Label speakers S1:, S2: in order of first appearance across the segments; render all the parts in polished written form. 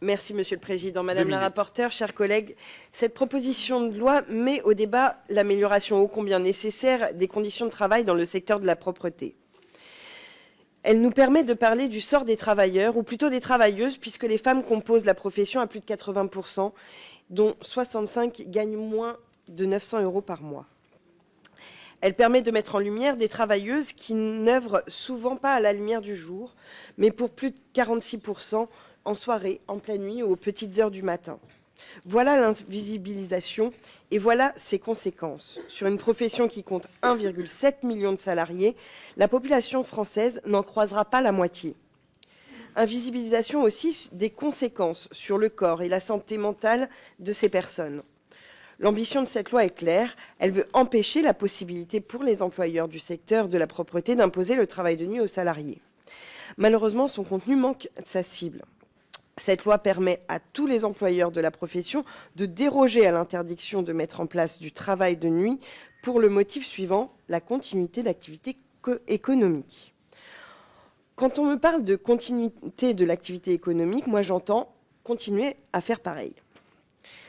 S1: Merci, Monsieur le Président. Madame la rapporteure, chers collègues, cette proposition de loi met au débat l'amélioration ô combien nécessaire des conditions de travail dans le secteur de la propreté. Elle nous permet de parler du sort des travailleurs, ou plutôt des travailleuses, puisque les femmes composent la profession à plus de 80%, dont 65 gagnent moins de 900 € par mois. Elle permet de mettre en lumière des travailleuses qui n'œuvrent souvent pas à la lumière du jour, mais pour plus de 46% en soirée, en pleine nuit ou aux petites heures du matin. Voilà l'invisibilisation et voilà ses conséquences. Sur une profession qui compte 1,7 million de salariés, la population française n'en croisera pas la moitié. Invisibilisation aussi des conséquences sur le corps et la santé mentale de ces personnes. L'ambition de cette loi est claire, elle veut empêcher la possibilité pour les employeurs du secteur de la propreté d'imposer le travail de nuit aux salariés. Malheureusement, son contenu manque de sa cible. Cette loi permet à tous les employeurs de la profession de déroger à l'interdiction de mettre en place du travail de nuit pour le motif suivant, la continuité d'activité économique. Quand on me parle de continuité de l'activité économique, moi j'entends continuer à faire pareil.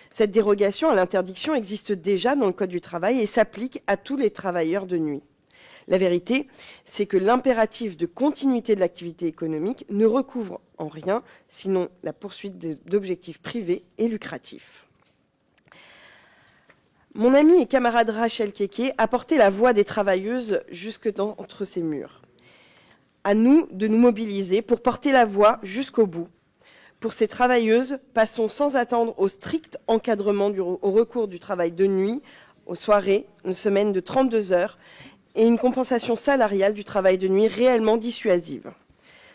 S1: Cette dérogation à l'interdiction existe déjà dans le Code du travail et s'applique à tous les travailleurs de nuit. La vérité, c'est que l'impératif de continuité de l'activité économique ne recouvre en rien, sinon la poursuite d'objectifs privés et lucratifs. Mon amie et camarade Rachel Keke a porté la voix des travailleuses jusque entre ces murs. À nous de nous mobiliser pour porter la voix jusqu'au bout. Pour ces travailleuses, passons sans attendre au strict encadrement au recours du travail de nuit, aux soirées, une semaine de 32 heures, et une compensation salariale du travail de nuit réellement dissuasive.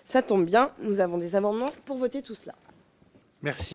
S1: Ça tombe bien, nous avons des amendements pour voter tout cela.
S2: Merci.